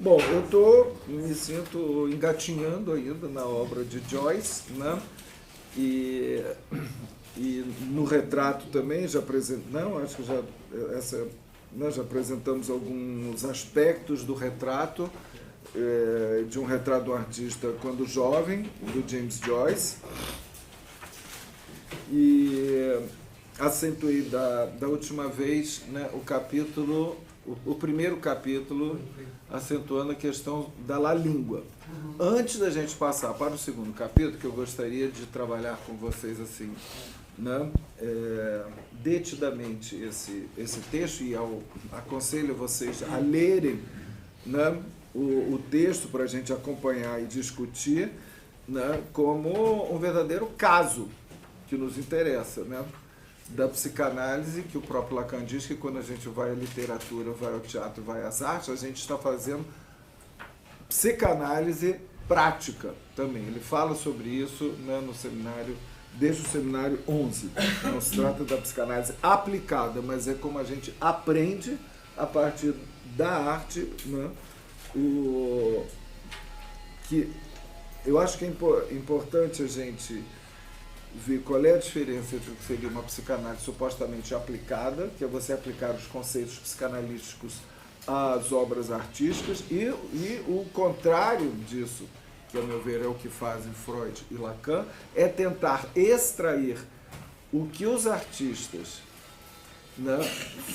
Bom, me sinto engatinhando ainda na obra de Joyce, né? E, e no retrato também já apresentamos, não, acho que já nós já apresentamos alguns aspectos do retrato, de um retrato do artista quando jovem, do James Joyce. E acentuei da última vez, né, o primeiro capítulo, acentuando a questão da língua. Antes da gente passar para o segundo capítulo, que eu gostaria de trabalhar com vocês assim, né, detidamente esse texto, e aconselho vocês a lerem, né, o texto para a gente acompanhar e discutir, né, como um verdadeiro caso que nos interessa, né, da psicanálise, que o próprio Lacan diz que quando a gente vai à literatura, vai ao teatro, vai às artes, a gente está fazendo psicanálise prática também. Ele fala sobre isso, né, no seminário, desde o seminário 11. Não se trata da psicanálise aplicada, mas é como a gente aprende a partir da arte, né, que eu acho que é importante a gente ver qual é a diferença entre o que seria uma psicanálise supostamente aplicada, que é você aplicar os conceitos psicanalísticos às obras artísticas, e o contrário disso, que, a meu ver, é o que fazem Freud e Lacan, é tentar extrair o que os artistas, né,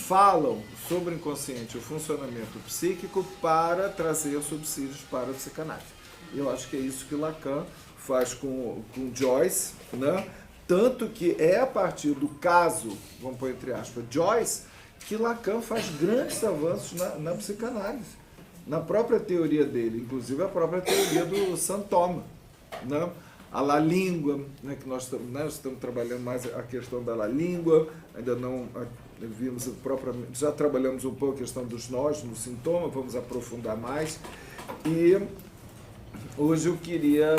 falam sobre o inconsciente, o funcionamento psíquico, para trazer subsídios para a psicanálise. Eu acho que é isso que Lacan faz com Joyce, né? Tanto que é a partir do caso, vamos pôr entre aspas, Joyce, que Lacan faz grandes avanços na psicanálise, na própria teoria dele, inclusive a própria teoria do St. Thomas, né? A língua, né, que nós estamos trabalhando mais a questão da língua, ainda não vimos propriamente, já trabalhamos um pouco a questão dos nós, no sintoma, vamos aprofundar mais, e hoje eu queria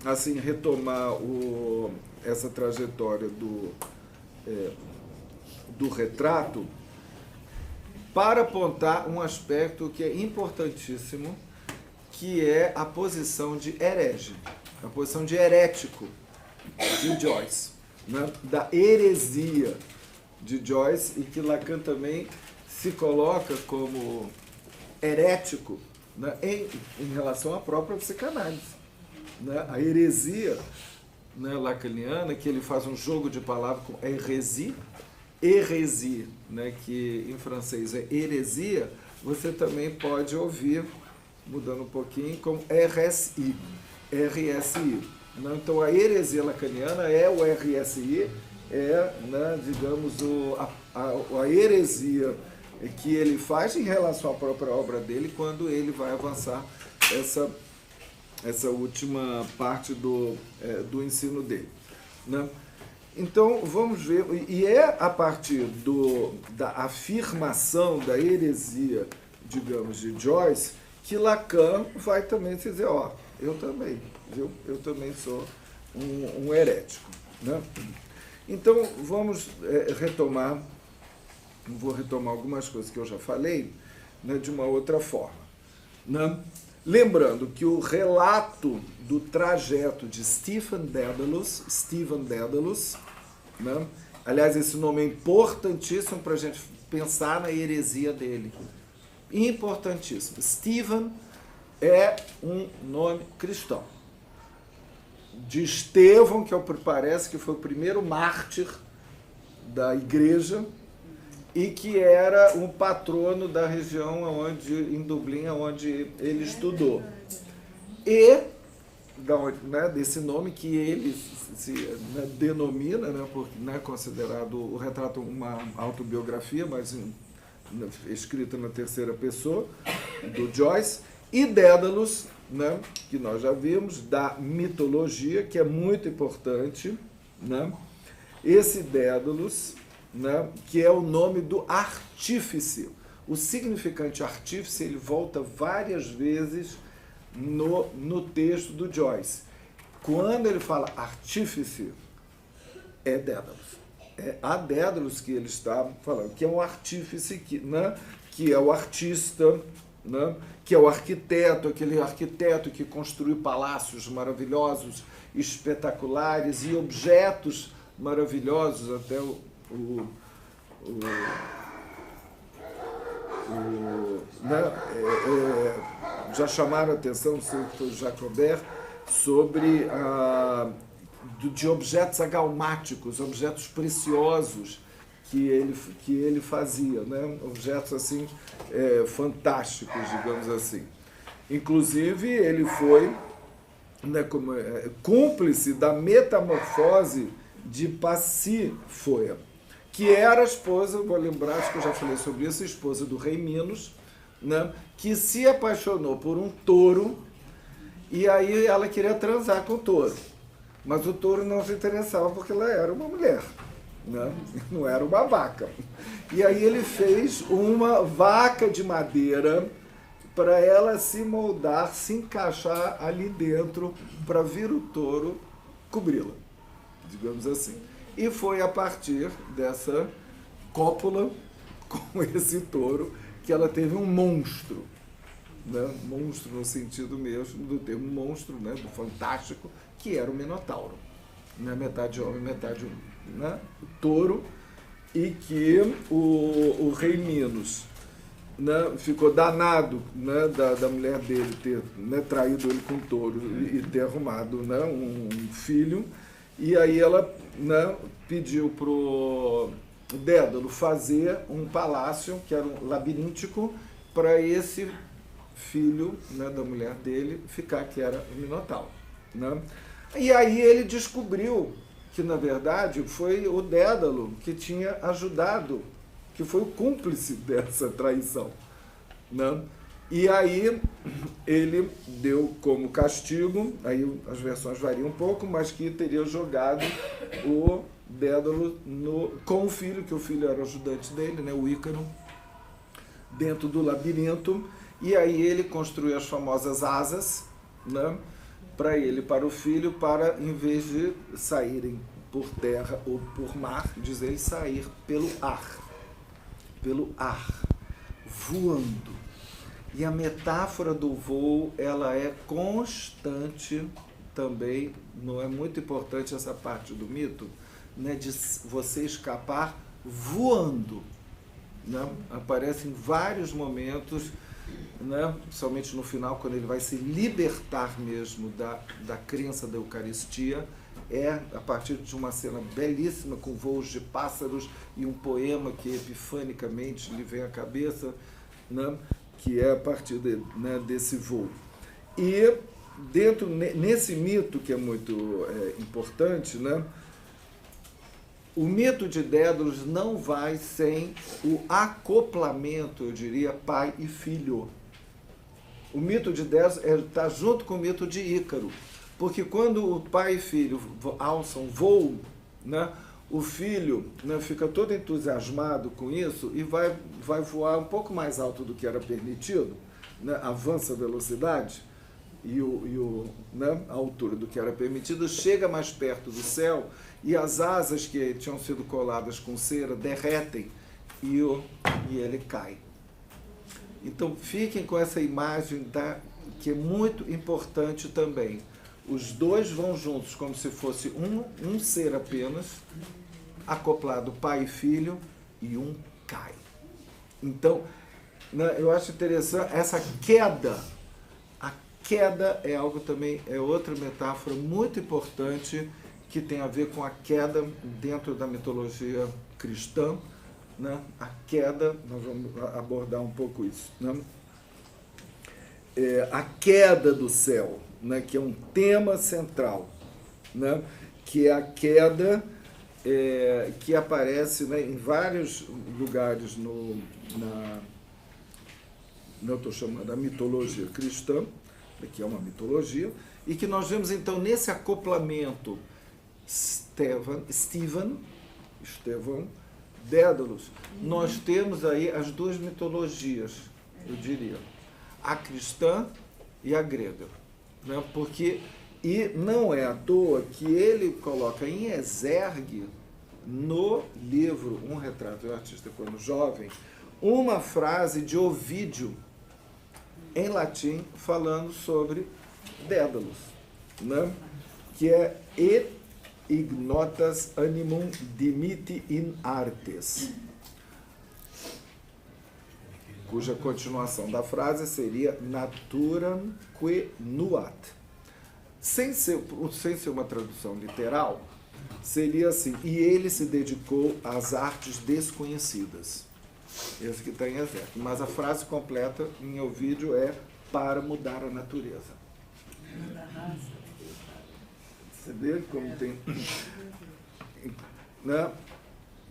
assim retomar essa trajetória do retrato para apontar um aspecto que é importantíssimo, que é a posição de herege, a posição de herético de Joyce, né? Da heresia de Joyce, e que Lacan também se coloca como herético, né, em relação à própria psicanálise. Né? A heresia, né, lacaniana, que ele faz um jogo de palavras com heresie, né, que em francês é heresia, você também pode ouvir, mudando um pouquinho, como RSI. Né? Então a heresia lacaniana é o RSI, né, digamos, a heresia que ele faz em relação à própria obra dele, quando ele vai avançar essa última parte do ensino dele. Né? Então, vamos ver, e é a partir da afirmação da heresia, digamos, de Joyce, que Lacan vai também dizer, eu também, viu? Eu também sou um herético. Né? Então, vamos vou retomar algumas coisas que eu já falei, né, de uma outra forma. Né? Lembrando que o relato do trajeto de Stephen Dedalus, né? Aliás, esse nome é importantíssimo para a gente pensar na heresia dele. Importantíssimo. Stephen é um nome cristão. De Estevão, que parece que foi o primeiro mártir da igreja, e que era um patrono da região em Dublin, onde ele estudou. E desse nome que ele se denomina, né, porque é considerado o retrato uma autobiografia, mas escrita na terceira pessoa, do Joyce, e Dédalus, né, que nós já vimos, da mitologia, que é muito importante. Né? Esse Dédalus, né, que é o nome do artífice. O significante artífice, ele volta várias vezes no texto do Joyce. Quando ele fala artífice, é Dédalus. É a Dédalus que ele está falando, que é um artífice, que é o artista, né? Que é o arquiteto, aquele arquiteto que construiu palácios maravilhosos, espetaculares e objetos maravilhosos, até já chamaram a atenção, não sei se foi o Jacobert, sobre de objetos agalmáticos, objetos preciosos que ele fazia, né? Objetos assim fantásticos, digamos assim. Inclusive, ele foi, né, cúmplice da metamorfose de Passífoe, que era a esposa, vou lembrar, acho que eu já falei sobre isso, a esposa do rei Minos, né, que se apaixonou por um touro, e aí ela queria transar com o touro. Mas o touro não se interessava porque ela era uma mulher, né? Não era uma vaca. E aí ele fez uma vaca de madeira para ela se moldar, se encaixar ali dentro, para vir o touro cobri-la, digamos assim. E foi a partir dessa cópula com esse touro que ela teve um monstro, né? Monstro no sentido mesmo do termo monstro, né? Do fantástico, que era o Minotauro, né? Metade homem, metade né? O touro, e que o rei Minos, né, ficou danado, né, da mulher dele ter, né, traído ele com o touro e ter arrumado, né, um filho, e aí ela, né, pediu pro Dédalo fazer um palácio que era um labiríntico para esse filho, né, da mulher dele ficar, que era o Minotauro, né? E aí ele descobriu que, na verdade, foi o Dédalo que tinha ajudado, que foi o cúmplice dessa traição, né? E aí ele deu como castigo, aí as versões variam um pouco, mas que teria jogado o Dédalo com o filho, que o filho era o ajudante dele, né, o Ícaro, dentro do labirinto, e aí ele construiu as famosas asas, né, para ele e para o filho, para, em vez de saírem por terra ou por mar, diz ele, sair pelo ar, voando. E a metáfora do voo, ela é constante também, não é muito importante essa parte do mito, né, de você escapar voando, né? Aparece em vários momentos, né, somente no final, quando ele vai se libertar mesmo da crença da Eucaristia, a partir de uma cena belíssima, com voos de pássaros e um poema que epifanicamente lhe vem à cabeça, né, que é a partir né, desse voo. E nesse mito, que é muito importante, né, o mito de Dédalus não vai sem o acoplamento, eu diria, pai e filho. O mito de Dédalus está junto com o mito de Ícaro, porque quando o pai e filho alçam voo, né, o filho, né, fica todo entusiasmado com isso e vai voar um pouco mais alto do que era permitido, né, avança a velocidade né, a altura do que era permitido, chega mais perto do céu e as asas que tinham sido coladas com cera derretem e ele cai. Então fiquem com essa imagem que é muito importante também. Os dois vão juntos como se fosse um ser apenas, acoplado pai e filho, e um cai. Então, né, eu acho interessante essa queda. A queda é algo também, é outra metáfora muito importante que tem a ver com a queda dentro da mitologia cristã, né? A queda, nós vamos abordar um pouco isso, né? A queda do céu, né? Que é um tema central, né? Que é a queda que aparece, né, em vários lugares eu estou chamando a mitologia cristã, que é uma mitologia, e que nós vemos então nesse acoplamento Estevão, Dédalus, nós temos aí as duas mitologias, eu diria, a cristã e a grega, né? E não é à toa que ele coloca em exergue, no livro Um Retrato do Artista Quando Jovem, uma frase de Ovídio, em latim, falando sobre Dédalus, né? Que é et ignotas animum dimitti in artes, cuja continuação da frase seria naturam que nuat. Sem ser uma tradução literal, seria assim: e ele se dedicou às artes desconhecidas. Esse que está em exército. Mas a frase completa em Ovídio é para mudar a natureza. Você vê como tem... Né?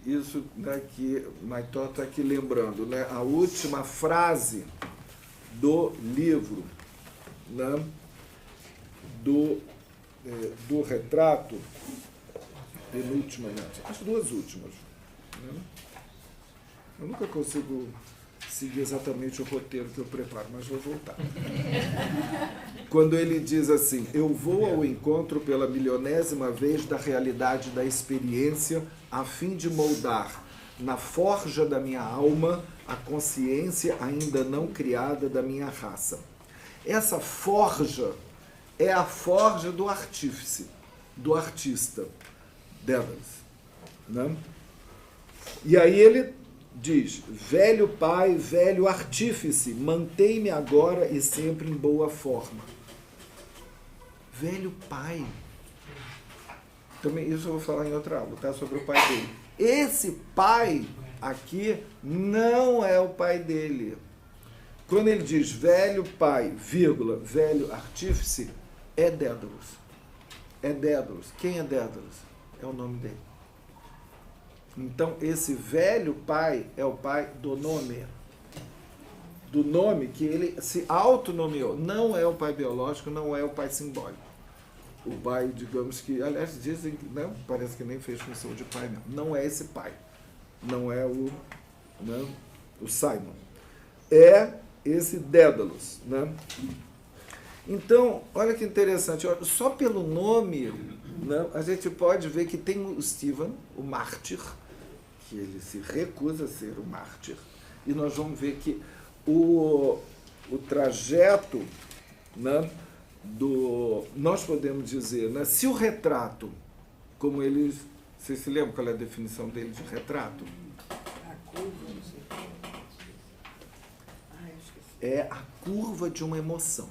Isso, né, que Maitó está aqui lembrando, né? A última frase do livro, né, do retrato, penúltima, né? As duas últimas. Né? Eu nunca consigo seguir exatamente o roteiro que eu preparo, mas vou voltar. Quando ele diz assim: eu vou ao encontro pela milionésima vez da realidade da experiência, a fim de moldar na forja da minha alma a consciência ainda não criada da minha raça. Essa forja é a forja do artífice, do artista, Dédalus, né? E aí ele diz: velho pai, velho artífice, mantém-me agora e sempre em boa forma. Velho pai. Também isso eu vou falar em outra aula, tá? Sobre o pai dele. Esse pai aqui não é o pai dele. Quando ele diz velho pai, vírgula, velho artífice, é Dédalus. É Dédalus. Quem é Dédalus? É o nome dele. Então, esse velho pai é o pai do nome. Do nome que ele se autonomeou. Não é o pai biológico, não é o pai simbólico. O pai, digamos que, aliás, dizem que não, parece que nem fez função de pai mesmo. Não é esse pai. Não é o Simon. É esse Dédalus, né? Então, olha que interessante. Só pelo nome, né, a gente pode ver que tem o Stephen, o mártir, que ele se recusa a ser o mártir. E nós vamos ver que o trajeto, né, nós podemos dizer, né, se o retrato, como eles... Vocês se lembram qual é a definição dele de retrato? É a curva de uma emoção.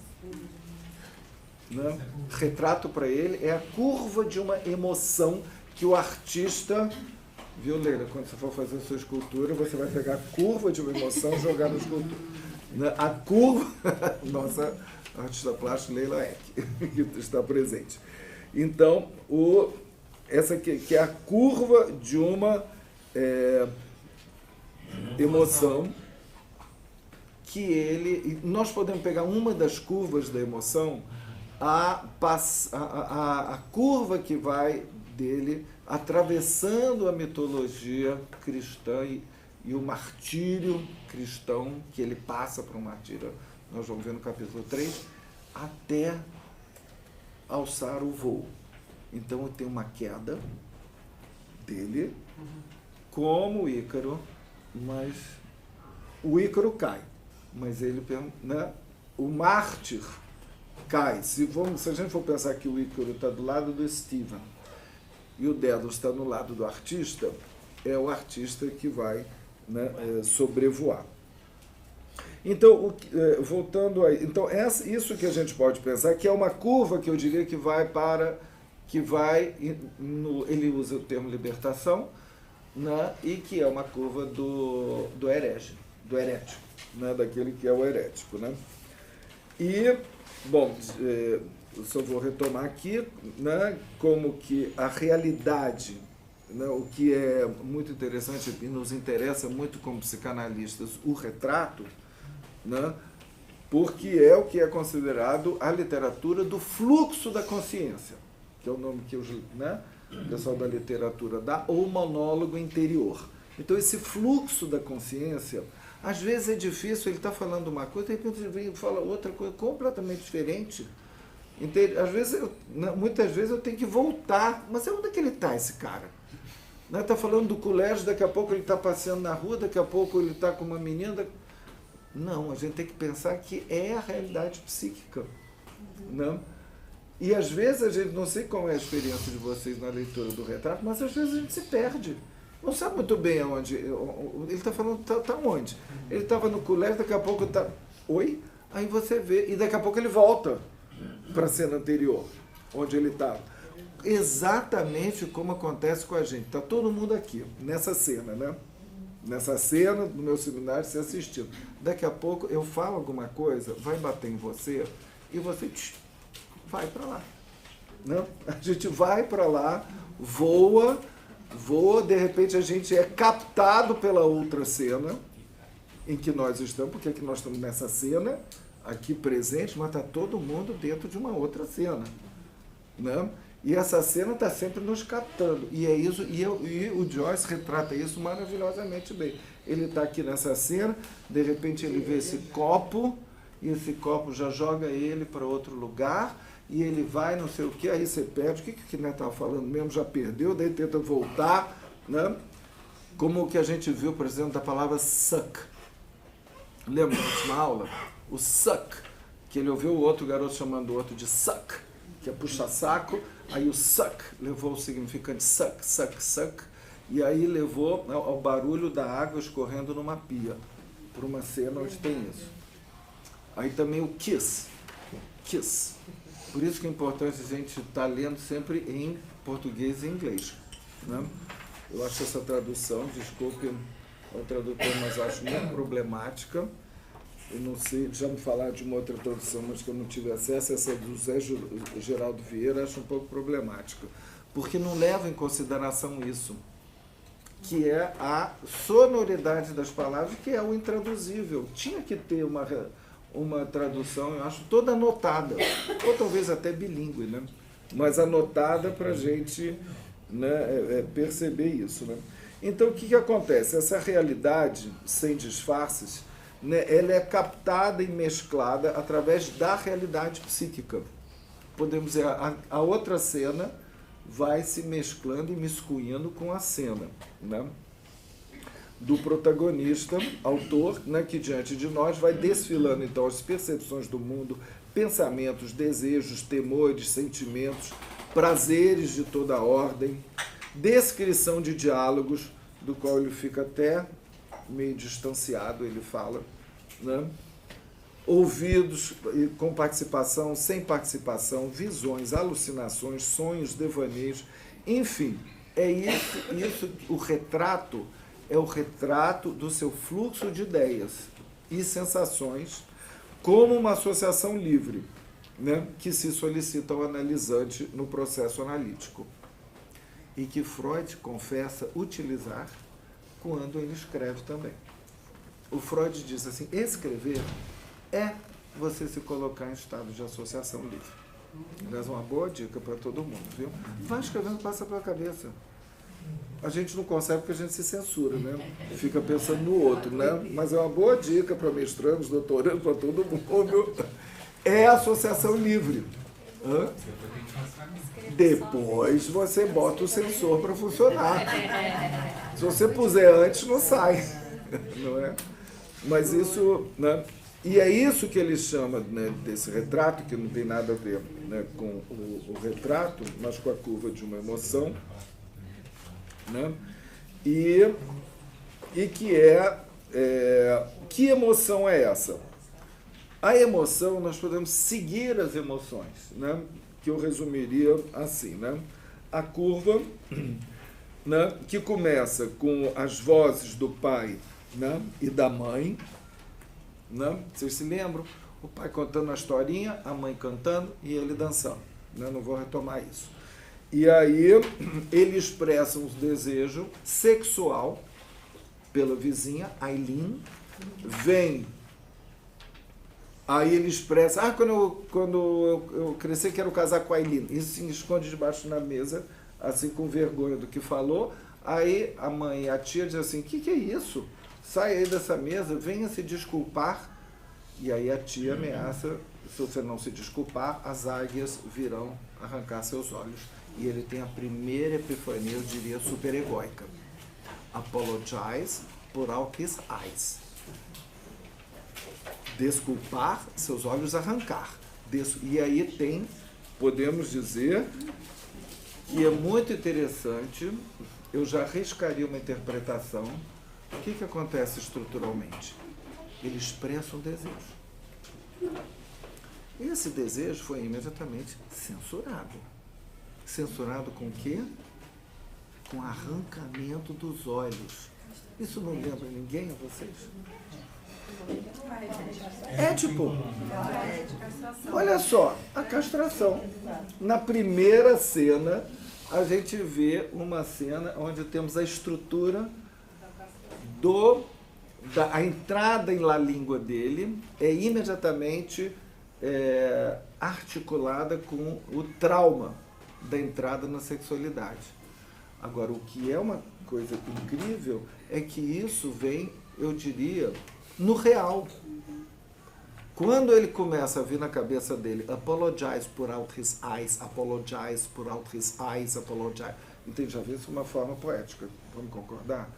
Né? Retrato para ele é a curva de uma emoção que o artista... Viu, Leila? Quando você for fazer a sua escultura, você vai pegar a curva de uma emoção e jogar na escultura. A curva... Nossa artista plástica Leila Eck, que está presente. Então, essa aqui, que é a curva de uma emoção que ele... Nós podemos pegar uma das curvas da emoção, a curva que vai dele atravessando a mitologia cristã e o martírio cristão, que ele passa para um martírio, nós vamos ver no capítulo 3, até alçar o voo. Então tem uma queda dele, como o Ícaro, mas o Ícaro cai, mas ele, né, o mártir cai. Se a gente for pensar que o Ícaro está do lado do Stephen e o Dédalus está no lado do artista, é o artista que vai, né, sobrevoar. Então, voltando aí, então isso que a gente pode pensar, que é uma curva que eu diria que ele usa o termo libertação, né, e que é uma curva do herético, né, daquele que é o herético, né? E, bom, eu só vou retomar aqui, né, como que a realidade, né, o que é muito interessante e nos interessa muito como psicanalistas, o retrato, né, porque é o que é considerado a literatura do fluxo da consciência, que é o nome que o pessoal da literatura dá, ou monólogo interior. Então, esse fluxo da consciência, às vezes é difícil, ele está falando uma coisa, de repente ele vem e fala outra coisa completamente diferente. Às vezes, muitas vezes eu tenho que voltar, mas onde é que ele está, esse cara? Está falando do colégio, daqui a pouco ele está passeando na rua, daqui a pouco ele está com uma menina... Não, a gente tem que pensar que é a realidade psíquica. Não? E às vezes a gente, não sei qual é a experiência de vocês na leitura do retrato, mas às vezes a gente se perde. Não sabe muito bem aonde. Ele está falando, tá onde? Ele estava no colégio, daqui a pouco está. Oi? Aí você vê, e daqui a pouco ele volta para a cena anterior, onde ele estava. Exatamente como acontece com a gente. Está todo mundo aqui, nessa cena, né? Nessa cena do meu seminário, você assistindo. Daqui a pouco eu falo alguma coisa, vai bater em você, e você vai para lá. Não? A gente vai para lá, voa, de repente a gente é captado pela outra cena em que nós estamos, porque aqui nós estamos nessa cena, aqui presente, mas está todo mundo dentro de uma outra cena. Não? E essa cena está sempre nos captando. E é isso, e o Joyce retrata isso maravilhosamente bem. Ele está aqui nessa cena, de repente ele vê esse copo, e esse copo já joga ele para outro lugar, e ele vai, não sei o que, aí você perde. O que o Neto estava falando mesmo? Já perdeu, daí tenta voltar. Né? Como o que a gente viu, por exemplo, da palavra suck. Lembra da última aula? O suck, que ele ouviu o outro garoto chamando o outro de suck, que é puxa-saco. Aí o suck levou o significante suck, suck, suck, e aí levou ao barulho da água escorrendo numa pia, por uma cena onde tem isso. Aí também o kiss, kiss. Por isso que é importante a gente estar lendo sempre em português e inglês. Né? Eu acho essa tradução, desculpe ao tradutor, mas acho muito problemática. Eu não sei, já me falaram de uma outra tradução, mas que eu não tive acesso, essa do Zé Geraldo Vieira, acho um pouco problemática, porque não leva em consideração isso, que é a sonoridade das palavras, que é o intraduzível. Tinha que ter uma tradução, eu acho, toda anotada, ou talvez até bilíngue, né? Mas anotada para a gente, né, perceber isso. Né? Então, o que que essa realidade, sem disfarces, né, ela é captada e mesclada através da realidade psíquica. Podemos dizer, a outra cena vai se mesclando e miscuindo com a cena, né, do protagonista, autor, né, que diante de nós vai desfilando então as percepções do mundo, pensamentos, desejos, temores, sentimentos, prazeres de toda a ordem, descrição de diálogos, do qual ele fica até meio distanciado, ele fala, né? Ouvidos com participação, sem participação, visões, alucinações, sonhos, devaneios, enfim, é isso, o retrato é o retrato do seu fluxo de ideias e sensações como uma associação livre, né, que se solicita ao analisante no processo analítico e que Freud confessa utilizar quando ele escreve também. O Freud diz assim, escrever é você se colocar em estado de associação livre. Aliás, uma boa dica para todo mundo, viu? Vai escrevendo, passa pela cabeça. A gente não consegue porque a gente se censura, né? Fica pensando no outro, né? Mas é uma boa dica para mestrandos, doutorandos, para todo mundo. É associação livre. Hã? Depois você bota o sensor para funcionar. Se você puser antes, não sai. Não é? Mas isso, né? E é isso que ele chama, né, desse retrato, que não tem nada a ver, né, com o retrato, mas com a curva de uma emoção, né? E que que emoção é essa? A emoção, nós podemos seguir as emoções, né? Que eu resumiria assim, né? A curva, né, que começa com as vozes do pai, né, e da mãe, né? Vocês se lembram? O pai contando a historinha, a mãe cantando e ele dançando, né? Não vou retomar isso. E aí ele expressa um desejo sexual pela vizinha, Aileen, vem, aí ele expressa, quando eu crescer quero casar com a Aileen, isso se esconde debaixo da mesa, assim com vergonha do que falou, aí a mãe e a tia dizem assim, o que é isso? Sai aí dessa mesa, venha se desculpar, e aí a tia ameaça, se você não se desculpar, as águias virão arrancar seus olhos. E ele tem a primeira epifania, eu diria, super egóica. Apologize por all his eyes. desculpar, seus olhos arrancar. E aí tem, podemos dizer, que é muito interessante, eu já arriscaria uma interpretação. O que acontece estruturalmente? Ele expressa um desejo. Esse desejo foi imediatamente censurado. Censurado com o quê? Com arrancamento dos olhos. Isso não lembra ninguém a vocês? Édipo. Olha só, a castração. Na primeira cena, a gente vê uma cena onde temos a estrutura a entrada na língua dele é imediatamente articulada com o trauma da entrada na sexualidade. Agora, o que é uma coisa incrível é que isso vem, eu diria, no real. Quando ele começa a vir na cabeça dele, apologize por out his eyes, apologize por out his eyes, apologize. Entende? Já viu isso de uma forma poética. Vamos concordar?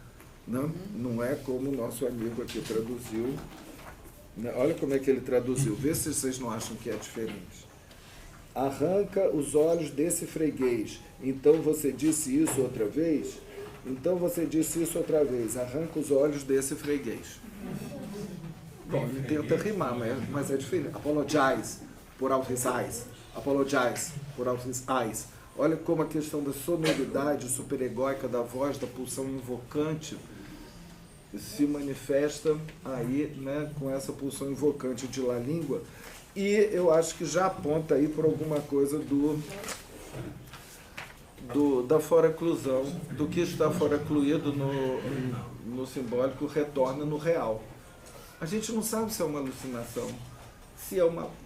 Não? Não é como o nosso amigo aqui traduziu. Olha como é que ele traduziu. Vê se vocês não acham que é diferente. Arranca os olhos desse freguês. Então você disse isso outra vez? Então você disse isso outra vez. Arranca os olhos desse freguês. Bom, ele tenta rimar, mas é diferente. Apologize por out his eyes. Apologize por out his eyes. Olha como a questão da sonoridade superegóica da voz, da pulsão invocante, se manifesta aí, né, com essa pulsão invocante de la língua. E eu acho que já aponta aí por alguma coisa da foraclusão, do que está foracluído no simbólico retorna no real. A gente não sabe se é uma alucinação,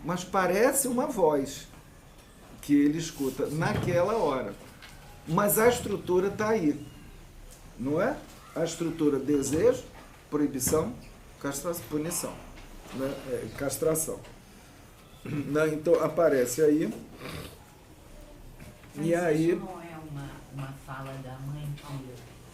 mas parece uma voz que ele escuta naquela hora. Mas a estrutura está aí, não é? A estrutura desejo, proibição, castração, punição, né? Castração. Né? Então aparece aí. Mas e aí isso não é uma fala da mãe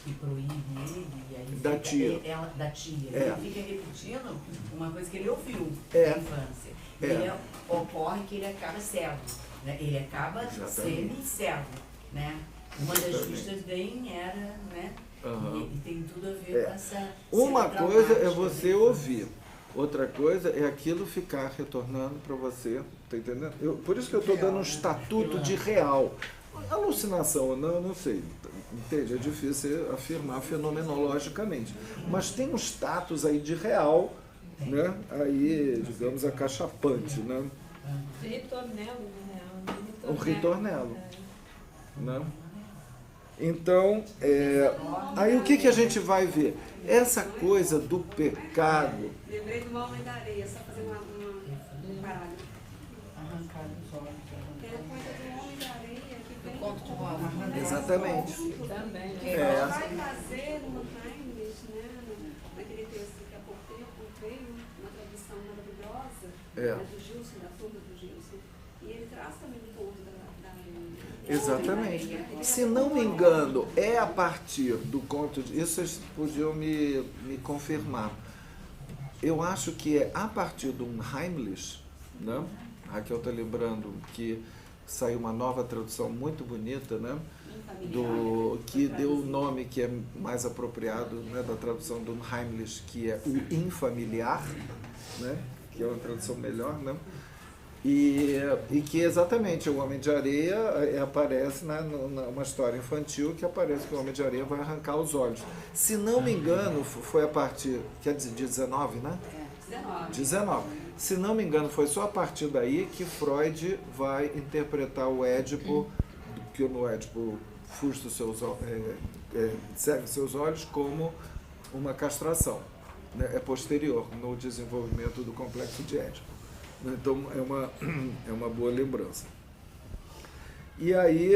que proíbe ele? E aí da tia. Da tia. É. Ele fica repetindo uma coisa que ele ouviu É. na infância. É. E aí ocorre que ele acaba cego. Né? Ele acaba Exatamente. semi-cego. Né? Uma das Exatamente. justas bem era, né? Uhum. E tem tudo a ver com essa Uma cena coisa é traumática você da infância. ouvir, outra coisa é aquilo ficar retornando para você, tá entendendo? Por isso que eu estou dando um estatuto de real. Alucinação ou não, eu não sei, entende? É difícil afirmar fenomenologicamente. Mas tem um status aí de real, né? Aí, digamos, acachapante, né? De ritornelo, na real. Um ritornelo. Né? Então, aí o que a gente vai ver? Essa coisa do pecado. Lembrei do Homem da Areia, só fazer um parágrafo. Arrancar os olhos. É a coisa do Homem da Areia que vem. Conto de Bob. Exatamente. Também. Que ela vai trazer no Heinrich, né, naquele texto que há pouco tempo veio, uma tradução maravilhosa, né, do Gilson, da turma do Gilson. E ele traz também o ponto da Exatamente. Se não me engano, é a partir do conto de... Isso vocês podiam me confirmar. Eu acho que é a partir do Heimlich, né? A Raquel está lembrando que saiu uma nova tradução muito bonita, né? Que deu o nome que é mais apropriado, né, da tradução do Heimlich, que é o infamiliar, né? Que é uma tradução melhor, né? E que exatamente o Homem de Areia aparece numa história infantil que aparece que o Homem de Areia vai arrancar os olhos. Se não me engano, foi a partir, quer dizer, de 19, né? 19. Se não me engano, foi só a partir daí que Freud vai interpretar o Édipo, que no Édipo frustra cega seus olhos, como uma castração. Né? É posterior no desenvolvimento do complexo de Édipo. Então, é uma boa lembrança. E aí,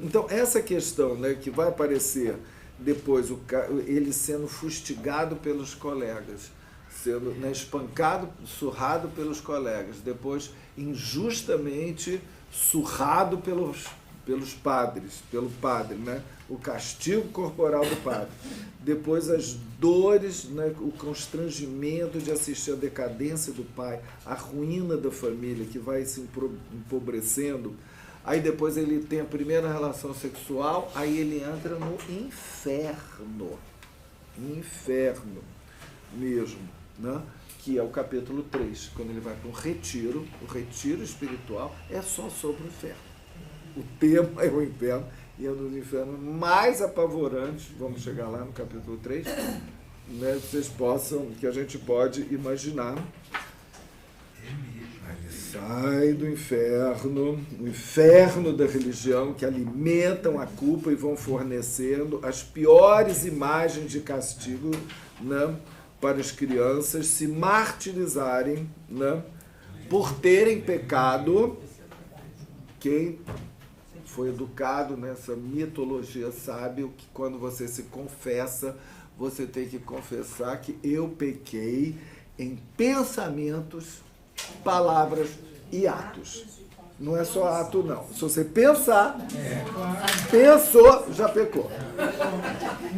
então, essa questão, né, que vai aparecer depois, ele sendo fustigado pelos colegas, sendo, né, espancado, surrado pelos colegas, depois injustamente surrado pelos padres, pelo padre, né? O castigo corporal do padre. Depois as dores, né? O constrangimento de assistir a decadência do pai, a ruína da família que vai se empobrecendo. Aí depois ele tem a primeira relação sexual, aí ele entra no inferno. Inferno mesmo, né? Que é o capítulo 3, quando ele vai para um retiro. O retiro espiritual é só sobre o inferno. O tema é o inferno, e é um dos infernos mais apavorantes, vamos chegar lá no capítulo 3, né, que a gente pode imaginar. Ele sai do inferno, o inferno da religião, que alimentam a culpa e vão fornecendo as piores imagens de castigo, né, para as crianças se martirizarem, né, por terem pecado. Quem foi educado nessa mitologia sabe que quando você se confessa, você tem que confessar que eu pequei em pensamentos, palavras e atos. Não é só ato, não. Se você pensar, pensou, já pecou.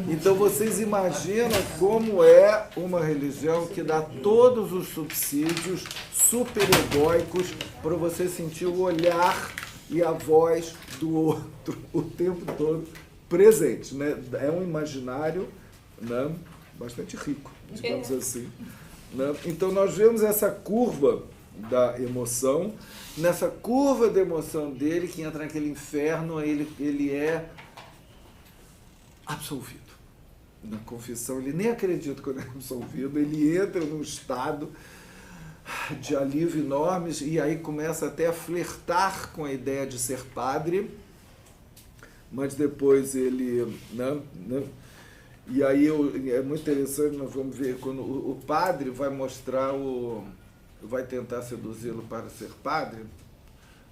Então vocês imaginam como é uma religião que dá todos os subsídios super-egóicos para você sentir o olhar e a voz do outro o tempo todo presente, né? É um imaginário, né, bastante rico, digamos assim, né? Então nós vemos essa curva da emoção. Nessa curva da emoção dele, que entra naquele inferno, ele é absolvido. Na confissão, ele nem acredita quando é absolvido, ele entra num estado de alívio enorme, e aí começa até a flertar com a ideia de ser padre, mas depois ele... E aí é muito interessante, nós vamos ver, quando o padre vai mostrar vai tentar seduzi-lo para ser padre,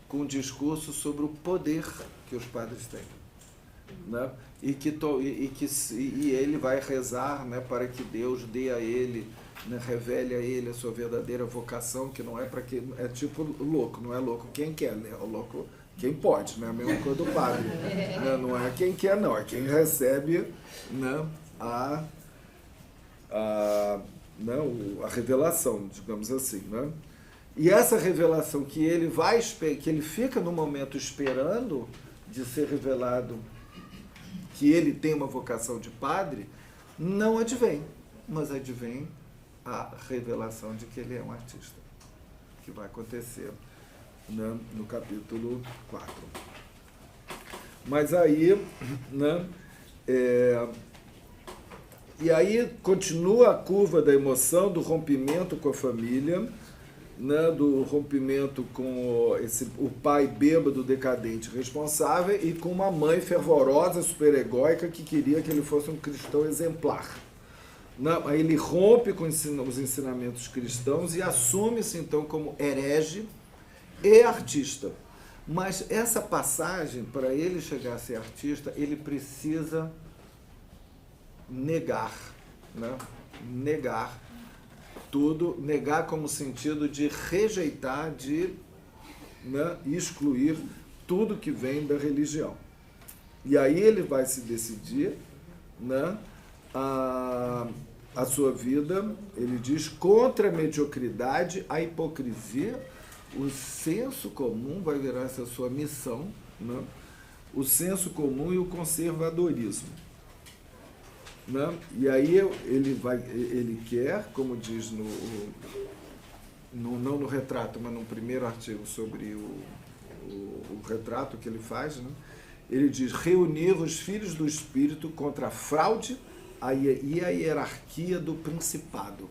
com um discurso sobre o poder que os padres têm, né? E ele vai rezar, né, para que Deus dê a ele, né, revele a ele a sua verdadeira vocação, que não é para que... É tipo louco, não é louco quem quer, né? É louco quem pode, né? A mesma coisa do padre. Né? Não é quem quer, não. É quem recebe, né, a revelação, digamos assim, né? E essa revelação que ele fica no momento esperando de ser revelado que ele tem uma vocação de padre, não advém, mas advém a revelação de que ele é um artista, que vai acontecer, né, no capítulo 4. Mas aí, né, e aí continua a curva da emoção, do rompimento com a família, né, do rompimento com o pai bêbado, decadente, responsável, e com uma mãe fervorosa, superegóica, que queria que ele fosse um cristão exemplar. Não, aí ele rompe com os ensinamentos cristãos e assume-se então como herege e artista. Mas essa passagem, para ele chegar a ser artista, ele precisa negar, né? Negar tudo, negar como sentido de rejeitar, de, né, excluir tudo que vem da religião. E aí ele vai se decidir, né, a sua vida, ele diz, contra a mediocridade, a hipocrisia, o senso comum vai virar essa sua missão, né? O senso comum e o conservadorismo. Né? E aí ele quer, como diz não no retrato, mas no primeiro artigo sobre o retrato que ele faz, né? Ele diz, reunir os filhos do Espírito contra a fraude e a hierarquia do principado.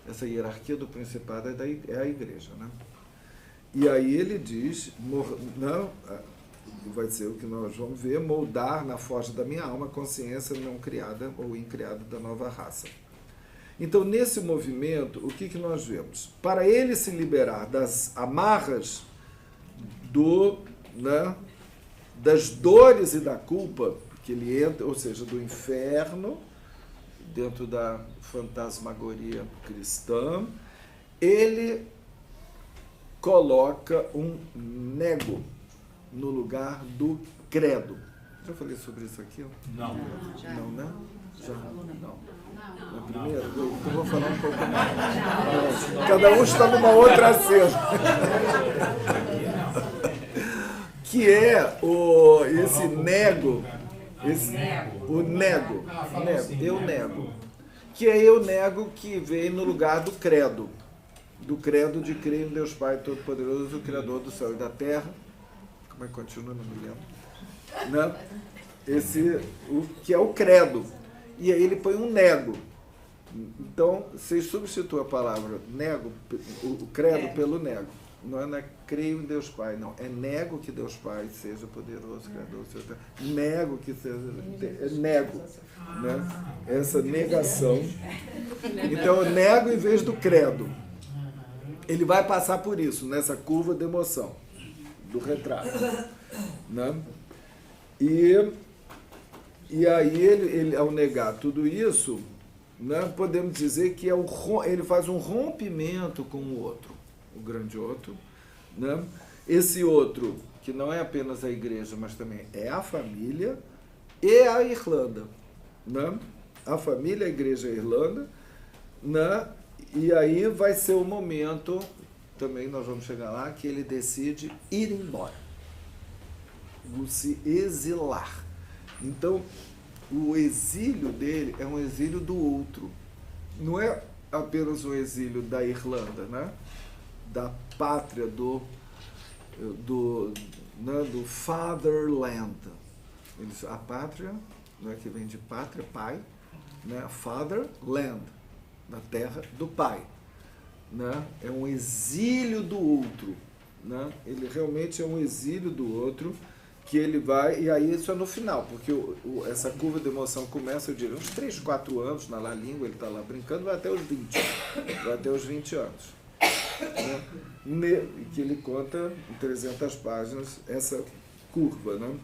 Essa hierarquia do principado é a igreja, né? E aí ele diz, não, vai ser o que nós vamos ver, moldar na forja da minha alma a consciência não criada ou incriada da nova raça. Então, nesse movimento, o que nós vemos? Para ele se liberar das amarras né, das dores e da culpa que ele entra, ou seja, do inferno, dentro da fantasmagoria cristã, ele coloca um nego, no lugar do credo. Já falei sobre isso aqui? Não. Não, né? Já? Não. Na primeira? Então eu vou falar um pouco mais. Cada um está numa outra cena. Que é esse nego. O nego. Eu nego. Que é eu nego que vem no lugar do credo. Do credo de crer em Deus Pai Todo-Poderoso, o Criador do céu e da terra. Como é que continua? Não me lembro. Né? Que é o credo. E aí ele põe um nego. Então, vocês substituem a palavra nego, o credo pelo nego. Não é creio em Deus Pai, não. É nego que Deus Pai seja poderoso, Criador do céu e da terra. Nego que seja... nego. Né? Essa negação. Então, eu nego em vez do credo. Ele vai passar por isso, nessa curva de emoção, do retrato. Né? E aí, ele, ao negar tudo isso, né, podemos dizer que ele faz um rompimento com o outro, o grande outro. Né? Esse outro, que não é apenas a igreja, mas também é a família e a Irlanda. Né? A família, a igreja e a Irlanda. Né? E aí vai ser o momento, também nós vamos chegar lá, que ele decide ir embora. Se exilar. Então, o exílio dele é um exílio do outro. Não é apenas o exílio da Irlanda, né? Da pátria, do fatherland. A pátria, não é que vem de pátria, pai, né? Fatherland, da terra do pai. Né? É um exílio do outro. Né? Ele realmente é um exílio do outro, que ele vai, e aí isso é no final, porque essa curva de emoção começa, eu diria, uns 3, 4 anos na La Língua, ele está lá brincando, vai até os 20. Vai até os 20 anos. Né? Que ele conta em 300 páginas essa curva. Né?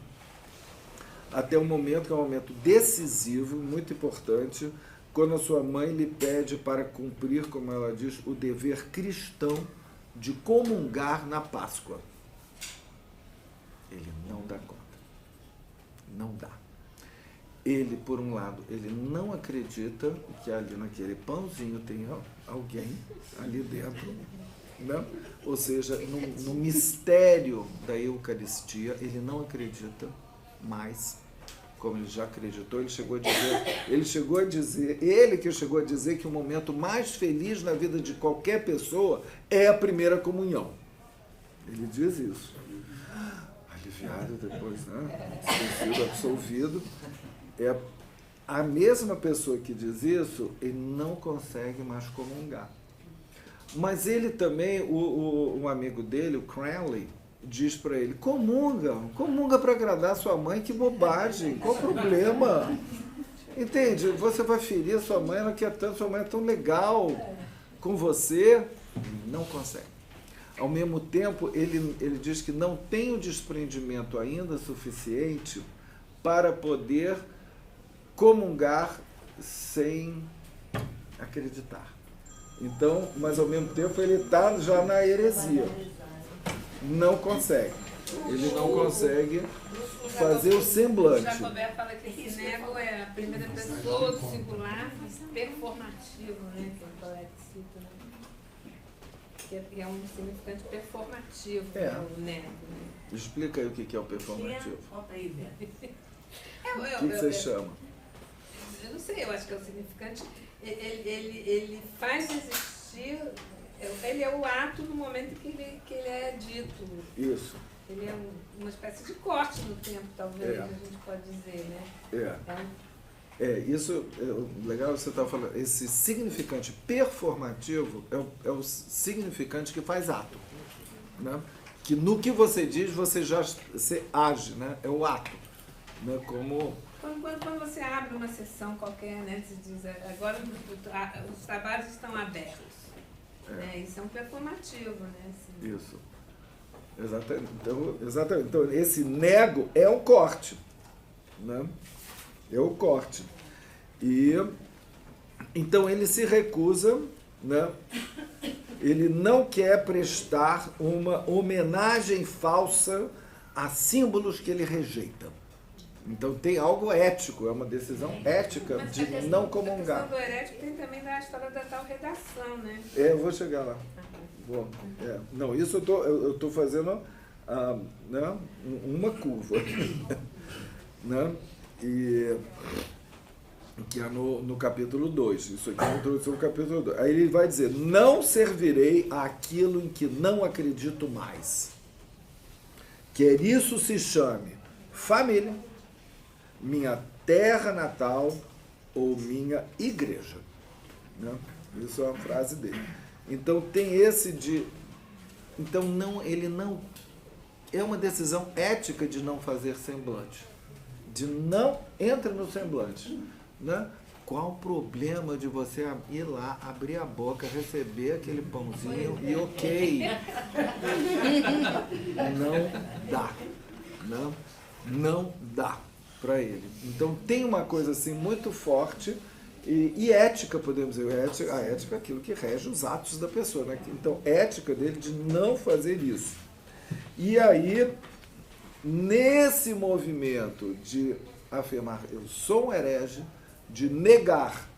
Até o momento, que é um momento decisivo, muito importante, quando a sua mãe lhe pede para cumprir, como ela diz, o dever cristão de comungar na Páscoa. Ele não dá conta. Não dá. Ele, por um lado, ele não acredita que ali naquele pãozinho tem alguém ali dentro. Né? Ou seja, no mistério da Eucaristia, ele não acredita mais, como ele já acreditou. Ele que chegou a dizer que o momento mais feliz na vida de qualquer pessoa é a primeira comunhão. Ele diz isso. Aliviado depois, né? Ter sido absolvido. É a mesma pessoa que diz isso, ele não consegue mais comungar. Mas ele também, um amigo dele, o Cranley, diz para ele, comunga para agradar sua mãe, que bobagem, qual o problema? Entende? Você vai ferir a sua mãe, ela quer tanto, sua mãe é tão legal com você, não consegue. Ao mesmo tempo, ele diz que não tem o desprendimento ainda suficiente para poder comungar sem acreditar. Então, mas ao mesmo tempo ele está já na heresia. Não consegue. Ele não consegue fazer o semblante. O Jacobé fala que esse nego é a primeira pessoa do singular performativo, né? Que o colega cita, né? Que é um significante performativo, o nego. Né? Explica aí o que é o performativo. Conta aí, Beto. O que você chama? Eu não sei, eu acho que é o significante. Ele faz existir, ele é o ato no momento que ele é dito. Isso. Ele é uma espécie de corte no tempo, talvez, a gente pode dizer, né? Isso é legal você estar falando. Esse significante performativo é o significante que faz ato. Né? Que no que você diz, você age, né? É o ato. Né? Quando você abre uma sessão qualquer, né, você diz, agora os trabalhos estão abertos. Né? Isso é um performativo, né? Assim. Isso. Exatamente. Então, esse nego é o corte. Né? É o corte. Então, ele se recusa, né? Ele não quer prestar uma homenagem falsa há símbolos que ele rejeita. Então tem algo ético, é uma decisão ética de não comungar. A questão do herético tem também da história da tal redação, né? Eu vou chegar lá. Não, isso eu estou fazendo né, uma curva. Né? E que é no capítulo 2. Isso aqui é a introdução do capítulo 2. Aí ele vai dizer: não servirei àquilo em que não acredito mais. Quer isso se chame família, minha terra natal ou minha igreja. Né? Isso é uma frase dele. Então tem esse de... Então ele não... É uma decisão ética de não fazer semblante. De não... Entra no semblante. Né? Qual o problema de você ir lá, abrir a boca, receber aquele pãozinho e ok. Não dá. Não dá para ele. Então tem uma coisa assim muito forte e ética, podemos dizer. A ética é aquilo que rege os atos da pessoa. Né? Então, ética dele de não fazer isso. E aí, nesse movimento de afirmar eu sou um herege, de negar,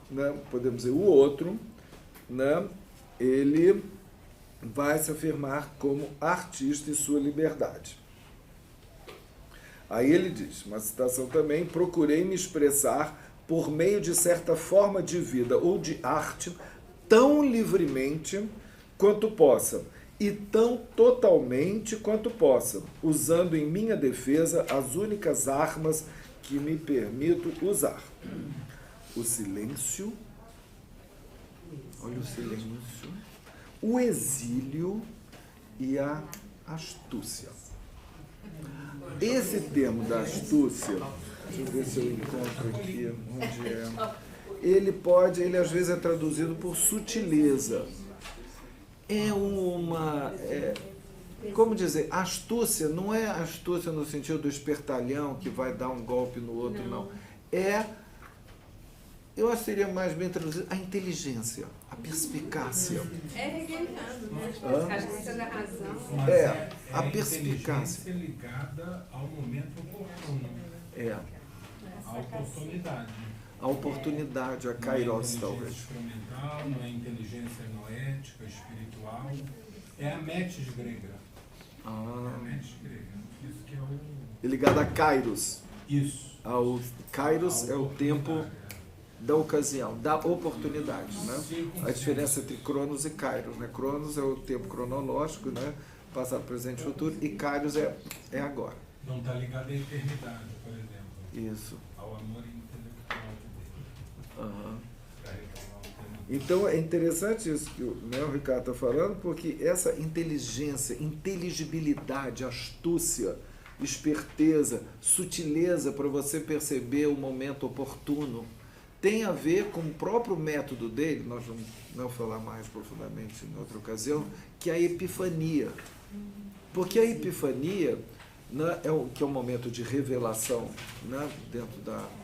né, podemos dizer, o outro, né, ele vai se afirmar como artista e sua liberdade. Aí ele diz, uma citação também: procurei me expressar por meio de certa forma de vida ou de arte tão livremente quanto possa e tão totalmente quanto possa, usando em minha defesa as únicas armas que me permito usar. O silêncio, olha o silêncio, o exílio e a astúcia. Esse termo da astúcia, deixa eu ver se eu encontro aqui onde é. Ele às vezes é traduzido por sutileza. Como dizer, astúcia não é astúcia no sentido do espertalhão que vai dar um golpe no outro, não. Eu acho que seria mais bem traduzido a inteligência, a perspicácia. É hegeliano, né? A agência da razão. A perspicácia. A ligada ao momento oportuno. A oportunidade. A oportunidade, a kairos, talvez. Instrumental, não é inteligência noética, espiritual. É a metis grega. É a metis grega. Isso que é o... Ligado a kairos. Isso. Kairos é o tempo da ocasião, da oportunidade. Né? A diferença entre Cronos e Kairos. Né? Cronos é o tempo cronológico, né? Passado, presente e futuro, e Kairos é agora. Não está ligado à eternidade, por exemplo. Isso. Ao amor intelectual de Deus. Então é interessante isso que o Ricardo está falando, porque essa inteligência, inteligibilidade, astúcia, esperteza, sutileza para você perceber o momento oportuno, tem a ver com o próprio método dele, nós vamos falar mais profundamente em outra ocasião, que é a epifania. Porque a epifania, né, que é um momento de revelação, né, dentro do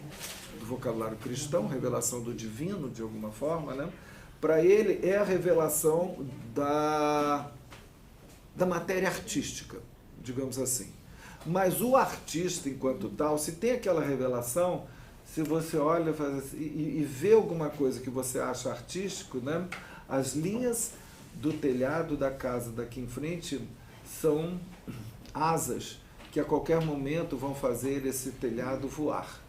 vocabulário cristão, revelação do divino, de alguma forma, né, para ele é a revelação da matéria artística, digamos assim. Mas o artista, enquanto tal, se tem aquela revelação, se você olha e vê alguma coisa que você acha artístico, né, as linhas do telhado da casa daqui em frente são asas que a qualquer momento vão fazer esse telhado voar.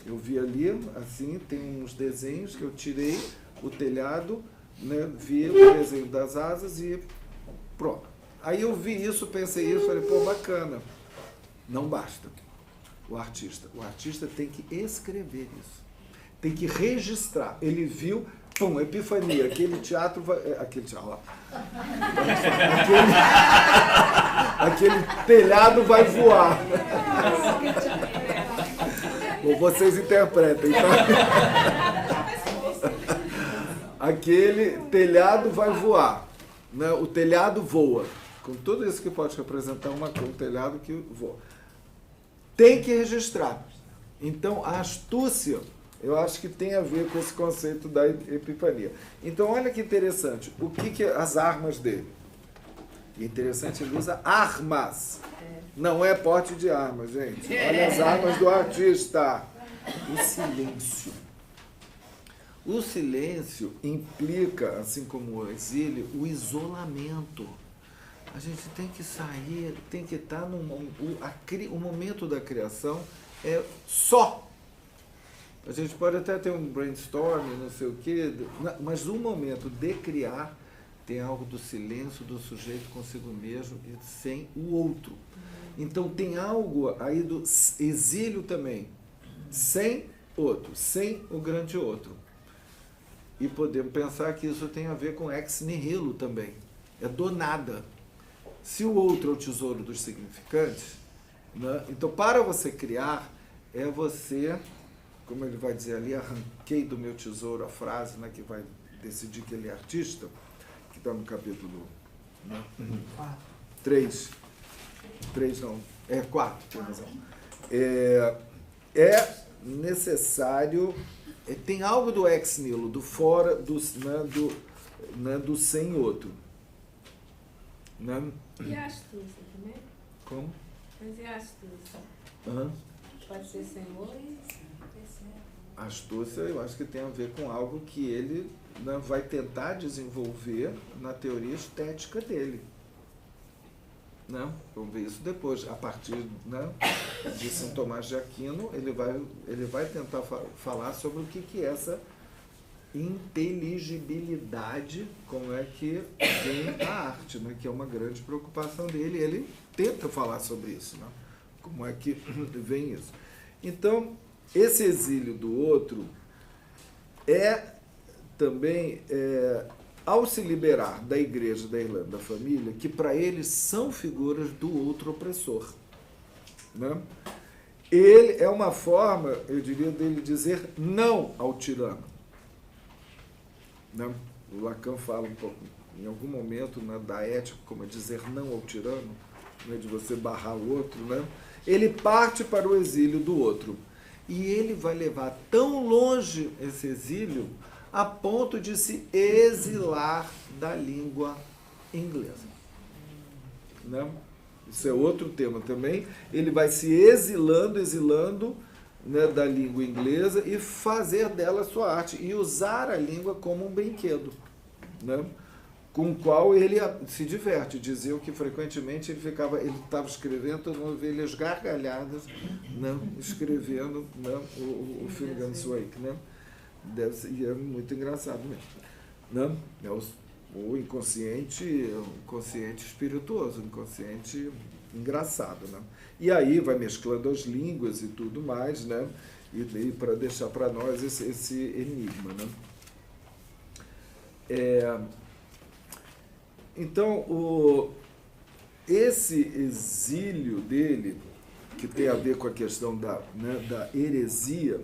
Eu vi ali, assim, tem uns desenhos que eu tirei o telhado, né, vi o desenho das asas e pronto. Aí eu vi isso, pensei isso, falei, pô, bacana. Não basta o artista. O artista tem que escrever isso. Tem que registrar. Ele viu, pum, epifania, aquele teatro vai... Aquele teatro, ó. Aquele telhado vai voar. Ou vocês interpretem, tá? Aquele telhado vai voar. Né? O telhado voa. Com tudo isso que pode representar um telhado que voa. Tem que registrar. Então, a astúcia, eu acho que tem a ver com esse conceito da epifania. Então, olha que interessante. O que as armas dele? E é interessante, ele usa armas. Não é porte de armas, gente. Olha as armas do artista. O silêncio. O silêncio implica, assim como o exílio, o isolamento. A gente tem que sair, tem que estar o momento da criação é só. A gente pode até ter um brainstorm, não sei o quê, mas o momento de criar tem algo do silêncio do sujeito consigo mesmo e sem o outro. Então tem algo aí do exílio também, sem outro, sem o grande outro. E podemos pensar que isso tem a ver com ex nihilo também, é do nada. Se o outro é o tesouro dos significantes, né? Então para você criar, é você, como ele vai dizer ali, arranquei do meu tesouro a frase, né, que vai decidir que ele é artista, que está no capítulo 3. 3 não, 4, tem razão. É necessário, tem algo do ex nihilo, do fora, do sem outro. Né? E a astúcia também? Como? Mas e a astúcia? Uhum. Pode ser sem outro? A astúcia, eu acho que tem a ver com algo que ele, né, vai tentar desenvolver na teoria estética dele. Né? Vamos ver isso depois. A partir, né, de São Tomás de Aquino, ele vai tentar falar sobre o que é essa inteligibilidade, como é que vem a arte, né, que é uma grande preocupação dele. Ele tenta falar sobre isso, né? Como é que vem isso. Então, esse exílio do outro é também, ao se liberar da igreja, da Irlanda, da família, que para eles são figuras do outro opressor. Né? Ele é uma forma, eu diria, dele dizer não ao tirano. Né? O Lacan fala um pouco, em algum momento, né, da ética, como é dizer não ao tirano, né, de você barrar o outro. Né? Ele parte para o exílio do outro. E ele vai levar tão longe esse exílio a ponto de se exilar da língua inglesa. Né? Isso é outro tema também. Ele vai se exilando, né, da língua inglesa e fazer dela sua arte e usar a língua como um brinquedo, né, com o qual ele se diverte. Diziam que frequentemente ele estava escrevendo, todo mundo vê ele as gargalhadas, né, escrevendo, né, o Finnegan's Wake, né? E é muito engraçado mesmo. Né? É o inconsciente espirituoso, o inconsciente engraçado. Né? E aí vai mesclando as línguas e tudo mais, né? E para deixar para nós esse enigma. Né? Então, esse exílio dele, que tem a ver com a questão da heresia,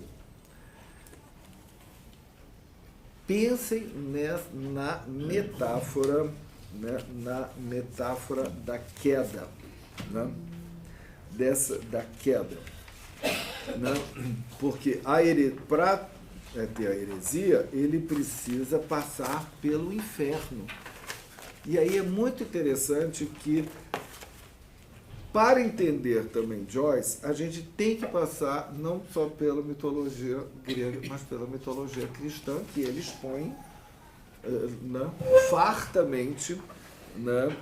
pensem na metáfora, né, na metáfora da queda, né, da queda. Né, porque para ter a heresia, ele precisa passar pelo inferno. E aí é muito interessante que, para entender também Joyce, a gente tem que passar não só pela mitologia grega, mas pela mitologia cristã, que ele expõe, né, fartamente, né,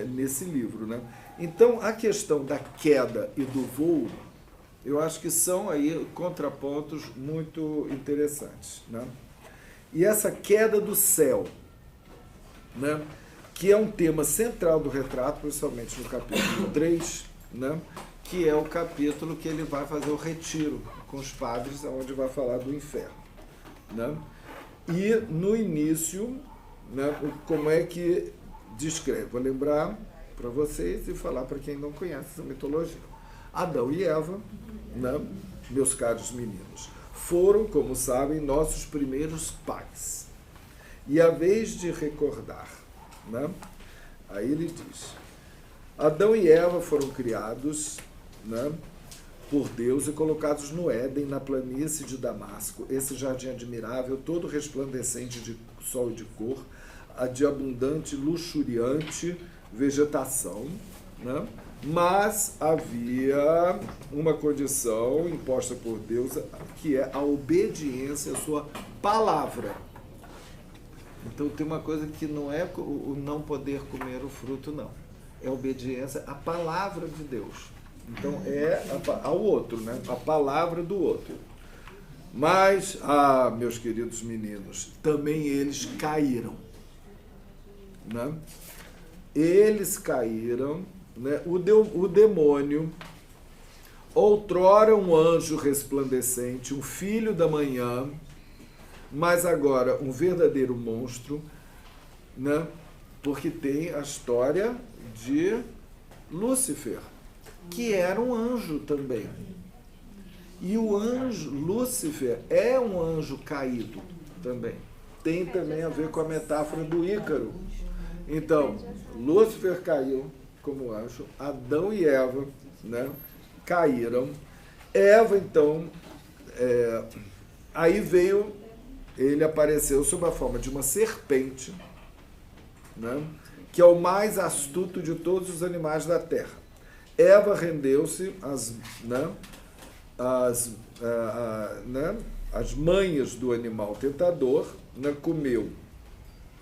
nesse livro. Né? Então, a questão da queda e do voo, eu acho que são aí contrapontos muito interessantes. Né? E essa queda do céu, né, que é um tema central do retrato, principalmente no capítulo 3, né, que é o capítulo que ele vai fazer o retiro com os padres, onde vai falar do inferno. Né? E no início, né, como é que descreve? Vou lembrar para vocês e falar para quem não conhece essa mitologia. Adão e Eva, né, meus caros meninos, foram, como sabem, nossos primeiros pais. E a vez de recordar, né? Aí ele diz: Adão e Eva foram criados, né, por Deus e colocados no Éden, na planície de Damasco, esse jardim admirável, todo resplandecente de sol e de cor, de abundante, luxuriante, vegetação, né? Mas havia uma condição imposta por Deus, que é a obediência à sua palavra. Então tem uma coisa que não é o não poder comer o fruto, não. É a obediência à palavra de Deus. Então é ao outro, né? A palavra do outro. Mas, meus queridos meninos, também eles caíram, né? Eles caíram, né? O demônio, outrora um anjo resplandecente, um filho da manhã, mas agora um verdadeiro monstro, né? Porque tem a história de Lúcifer, que era um anjo também. E o anjo, Lúcifer, é um anjo caído também. Tem também a ver com a metáfora do Ícaro. Então, Lúcifer caiu como anjo, Adão e Eva, né, caíram. Eva, então, aí veio, ele apareceu sob a forma de uma serpente, né, que é o mais astuto de todos os animais da terra. Eva rendeu-se às manhas do animal tentador, né, comeu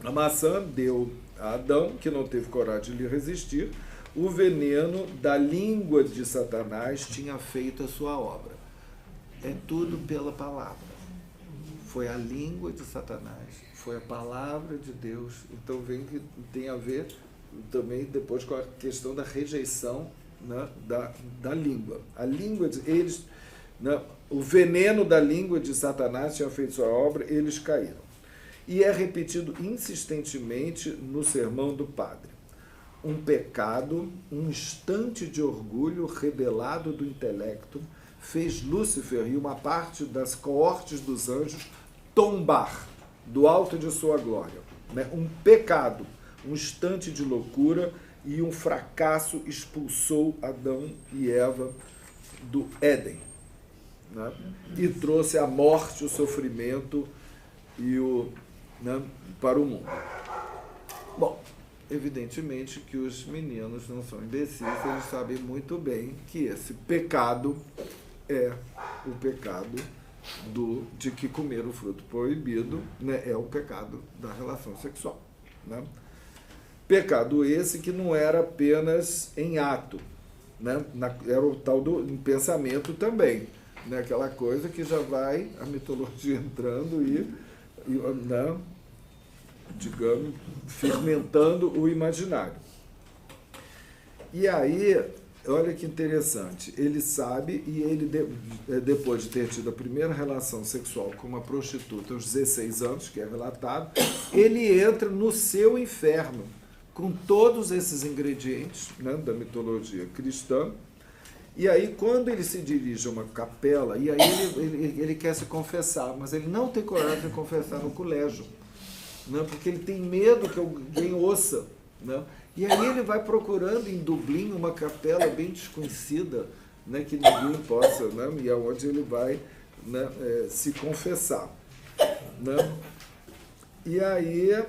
a maçã, deu a Adão, que não teve coragem de lhe resistir. O veneno da língua de Satanás tinha feito a sua obra. É tudo pela palavra. Foi a língua de Satanás, foi a palavra de Deus. Então tem a ver também depois com a questão da rejeição, né, da língua. A língua eles, né, o veneno da língua de Satanás tinha feito sua obra, eles caíram. E é repetido insistentemente no sermão do padre. Um pecado, um instante de orgulho rebelado do intelecto, fez Lúcifer e uma parte das coortes dos anjos tombar do alto de sua glória. Né? Um pecado, um instante de loucura e um fracasso expulsou Adão e Eva do Éden, né? E trouxe a morte, o sofrimento para o mundo. Bom, evidentemente que os meninos não são imbecis, eles sabem muito bem que esse pecado é o pecado de que comer o fruto proibido, né, é o pecado da relação sexual, né? Pecado esse que não era apenas em ato, né? Era o tal do pensamento também, né? Aquela coisa que já vai a mitologia entrando e né, digamos, fermentando o imaginário. E aí, olha que interessante, ele sabe, e ele, depois de ter tido a primeira relação sexual com uma prostituta aos 16 anos, que é relatado, ele entra no seu inferno, com todos esses ingredientes, né, da mitologia cristã. E aí, quando ele se dirige a uma capela, e aí ele quer se confessar, mas ele não tem coragem de confessar no colégio, né, porque ele tem medo que alguém ouça, né? E aí ele vai procurando em Dublin uma capela bem desconhecida, né, que ninguém possa, né, e é onde ele vai, né, se confessar, né? E aí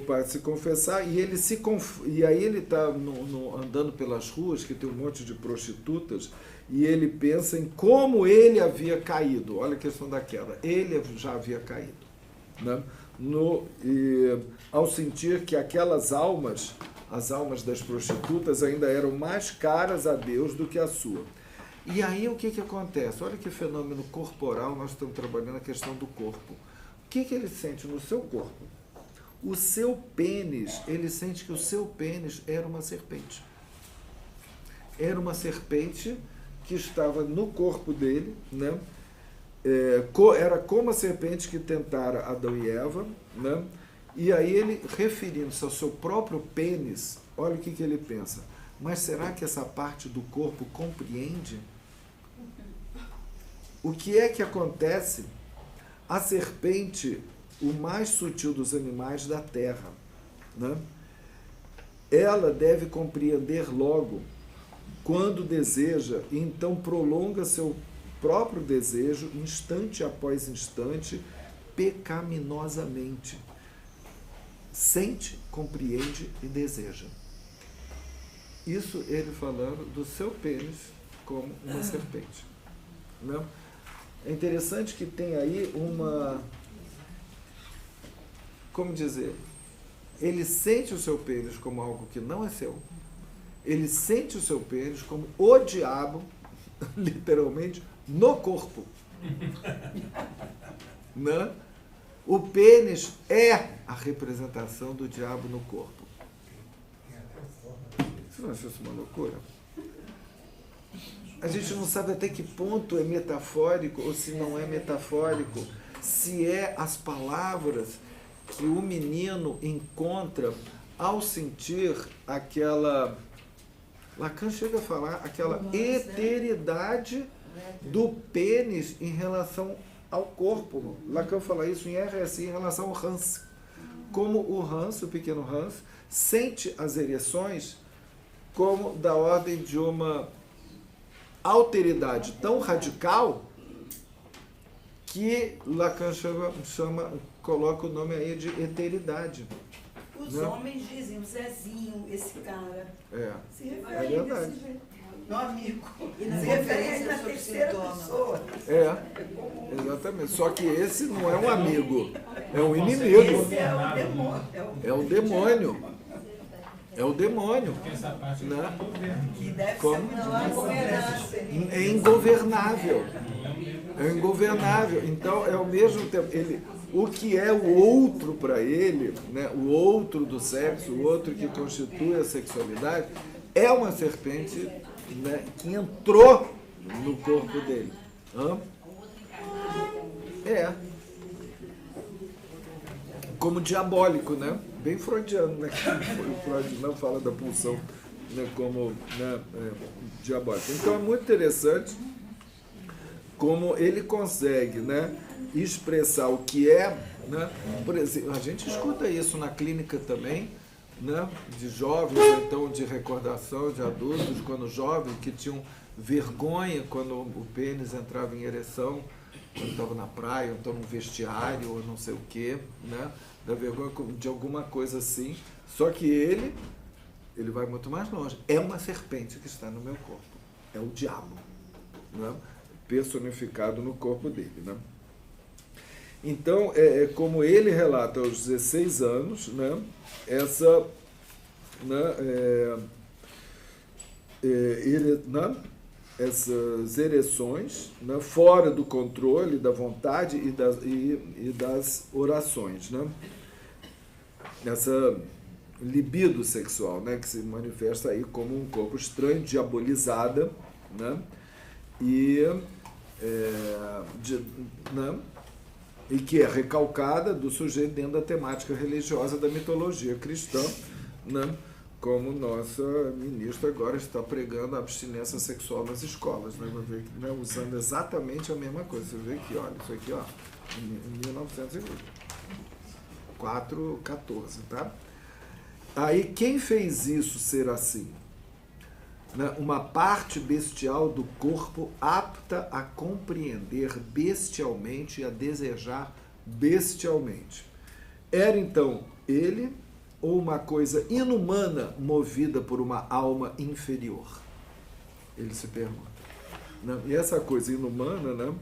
para se confessar, e aí ele está andando pelas ruas, que tem um monte de prostitutas, e ele pensa em como ele havia caído. Olha a questão da queda. Ele já havia caído, né? Ao sentir que aquelas almas, as almas das prostitutas, ainda eram mais caras a Deus do que a sua. E aí o que acontece? Olha que fenômeno corporal, nós estamos trabalhando a questão do corpo. O que ele sente no seu corpo? O seu pênis, ele sente que o seu pênis era uma serpente. Era uma serpente que estava no corpo dele, né? Era como a serpente que tentara Adão e Eva, né? E aí ele, referindo-se ao seu próprio pênis, olha o que ele pensa. Mas será que essa parte do corpo compreende? O que é que acontece? A serpente, o mais sutil dos animais da terra, né? Ela deve compreender logo quando deseja, e então prolonga seu próprio desejo, instante após instante, pecaminosamente. sente, compreende e deseja. Isso ele falando do seu pênis como uma serpente. Não? É interessante que tem aí uma... Como dizer? Ele sente o seu pênis como algo que não é seu. Ele sente o seu pênis como o diabo, literalmente, no corpo. Não? O pênis é a representação do diabo no corpo. Você não acha isso uma loucura? A gente não sabe até que ponto é metafórico ou se não é metafórico, se é as palavras que o menino encontra ao sentir aquela... Lacan chega a falar aquela eteridade do pênis em relação ao corpo. Lacan fala isso em RSI em relação ao Hans. Como o Hans, o pequeno Hans, sente as ereções como da ordem de uma alteridade tão radical que Lacan coloca o nome aí de eteridade. Os homens dizem, o Zezinho, esse cara. É se refere verdade. desse jeito. No amigo. E na Se refere referência na sobre terceira sintoma. pessoa. Exatamente. Só que esse não é um amigo, é um inimigo. Esse é o demônio. É o demônio. É o demônio. Né? Que deve Como? ser muito governança. É ingovernável. É ingovernável. Então, é ao mesmo tempo, o que é o outro para ele, né, o outro do sexo, o outro que constitui a sexualidade, é uma serpente, né, que entrou no corpo dele. Hã? É. Como diabólico, né? Bem freudiano, né? O Freud não fala da pulsão, né, como, né, diabólico. Então é muito interessante como ele consegue, né, expressar o que é, né? Por exemplo, a gente escuta isso na clínica também, né, de jovens, ou então de recordação de adultos, quando jovens que tinham vergonha quando o pênis entrava em ereção, quando estava na praia, ou então no vestiário, ou não sei o quê, né? Da vergonha de alguma coisa assim. Só que ele vai muito mais longe. É uma serpente que está no meu corpo. É o diabo, né? Personificado no corpo dele, né? Então, como ele relata aos 16 anos, né, essa, né, essas ereções, né, fora do controle da vontade e das orações, né? Essa libido sexual, né, que se manifesta aí como um corpo estranho, diabolizada, né? Né? E que é recalcada do sujeito dentro da temática religiosa da mitologia cristã, né? Como nossa ministra agora está pregando a abstinência sexual nas escolas, né? Vai ver, né? Usando exatamente a mesma coisa. Você vê aqui, olha, isso aqui, ó, em 1914, tá? Aí, quem fez isso ser assim? Né? Uma parte bestial do corpo apta a compreender bestialmente e a desejar bestialmente. Era, então, ele ou uma coisa inumana movida por uma alma inferior? Ele se pergunta. Né? E essa coisa inumana, né?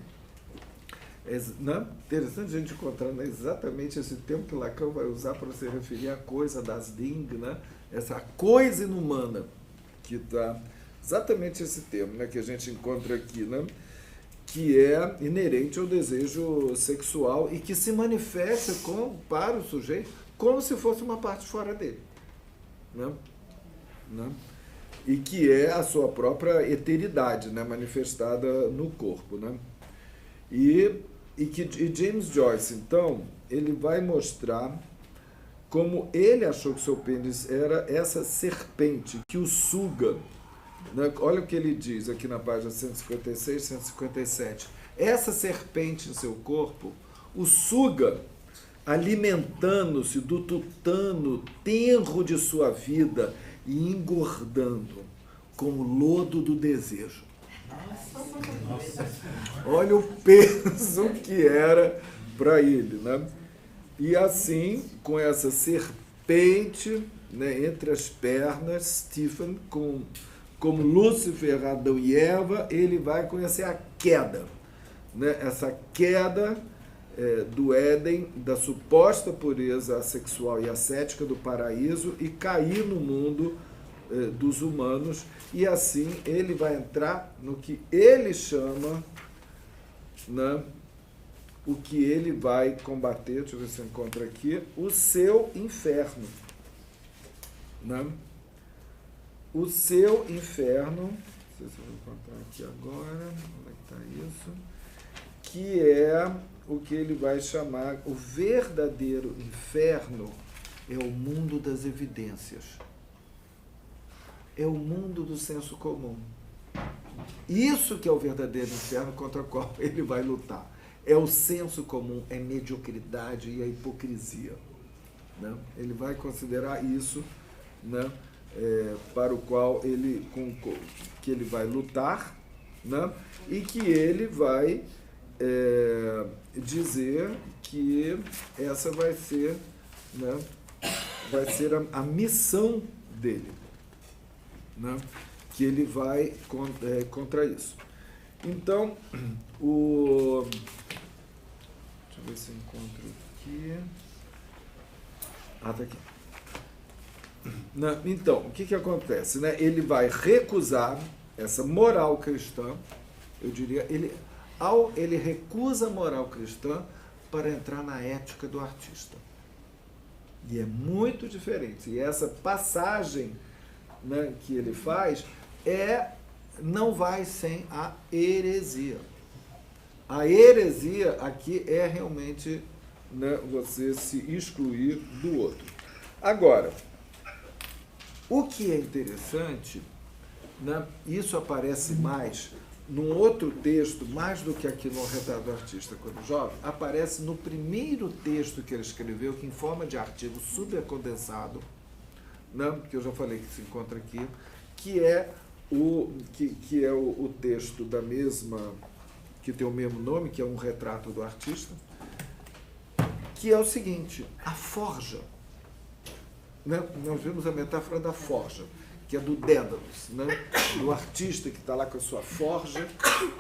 Interessante a gente encontrar, né, exatamente esse termo que Lacan vai usar para se referir à coisa das Ding, né? Essa coisa inumana, que está exatamente esse termo, né, que a gente encontra aqui, né? Que é inerente ao desejo sexual e que se manifesta para o sujeito como se fosse uma parte fora dele, né? E que é a sua própria eteridade, né, manifestada no corpo, né? E James Joyce, então, ele vai mostrar como ele achou que seu pênis era essa serpente que o suga, né? Olha o que ele diz aqui na página 156, 157. Essa serpente em seu corpo o suga, alimentando-se do tutano tenro de sua vida e engordando com o lodo do desejo. Olha o peso que era para ele, né? E assim, com essa serpente, né, entre as pernas, Stephen, como Lúcifer, Adão e Eva, ele vai conhecer a queda. Né? Essa queda do Éden, da suposta pureza sexual e ascética do paraíso, e cair no mundo dos humanos, e assim ele vai entrar no que ele chama, né, o que ele vai combater, deixa eu ver se eu encontro aqui, o seu inferno. Né? O seu inferno, não sei se eu vou encontrar aqui agora, onde é que está isso? Que é o que ele vai chamar, o verdadeiro inferno é o mundo das evidências. É o mundo do senso comum. Isso que é o verdadeiro inferno contra o qual ele vai lutar. É o senso comum, é a mediocridade e a hipocrisia. Né? Ele vai considerar isso, né, para o qual que ele vai lutar, né, e que ele vai dizer que essa vai ser, né, a missão dele, né, que ele vai contra isso. Então, deixa eu ver se eu encontro aqui. Ah, tá aqui. Então, o que acontece? Né? Ele vai recusar essa moral cristã, eu diria, ele recusa a moral cristã para entrar na ética do artista. E é muito diferente. E essa passagem, né, que ele faz não vai sem a heresia. A heresia aqui é realmente, né, você se excluir do outro. Agora, o que é interessante, né, isso aparece mais num outro texto, mais do que aqui no Retrato do Artista quando jovem, aparece no primeiro texto que ele escreveu, que em forma de artigo supercondensado, né, que eu já falei que se encontra aqui, que é o texto da mesma, que tem o mesmo nome, que é um retrato do artista, que é o seguinte, a forja. Né? Nós vimos a metáfora da forja, que é do Dédalus, né? Do artista que está lá com a sua forja,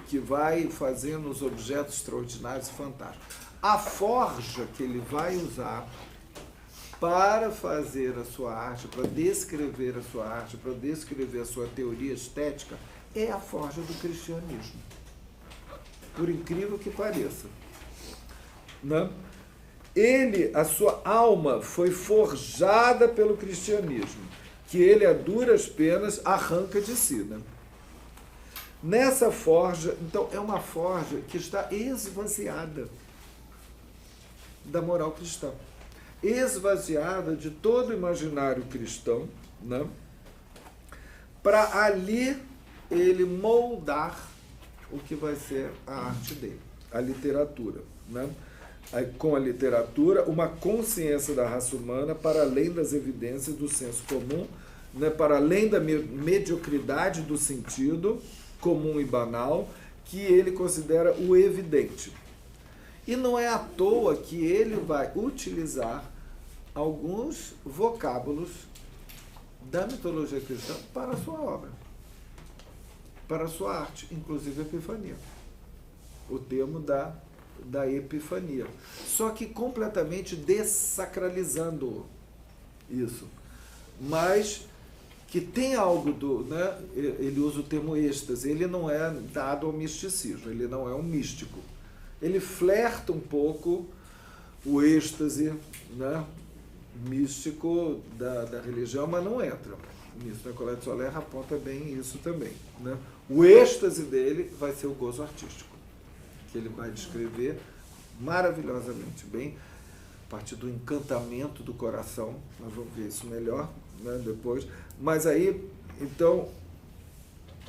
que vai fazendo os objetos extraordinários e fantásticos. A forja que ele vai usar para fazer a sua arte, para descrever a sua arte, para descrever a sua teoria estética, é a forja do cristianismo. Por incrível que pareça. Né? A sua alma foi forjada pelo cristianismo, que ele, a duras penas, arranca de si. Né? Nessa forja, então, é uma forja que está esvaziada da moral cristã, esvaziada de todo o imaginário cristão, né? Para ali ele moldar o que vai ser a arte dele, a literatura. Né? Com a literatura, uma consciência da raça humana para além das evidências do senso comum, né? Para além da mediocridade do sentido comum e banal, que ele considera o evidente. E não é à toa que ele vai utilizar alguns vocábulos da mitologia cristã para a sua obra, para a sua arte, inclusive a Epifania, o termo da Epifania. Só que completamente dessacralizando isso. Mas que tem algo né, ele usa o termo êxtase, ele não é dado ao misticismo, ele não é um místico. Ele flerta um pouco o êxtase, né, místico da religião, mas não entra. Nisso, a Colette Soler aponta bem isso também. Né? O êxtase dele vai ser o gozo artístico, que ele vai descrever maravilhosamente bem, a partir do encantamento do coração. Nós vamos ver isso melhor, né, depois. Mas aí, então,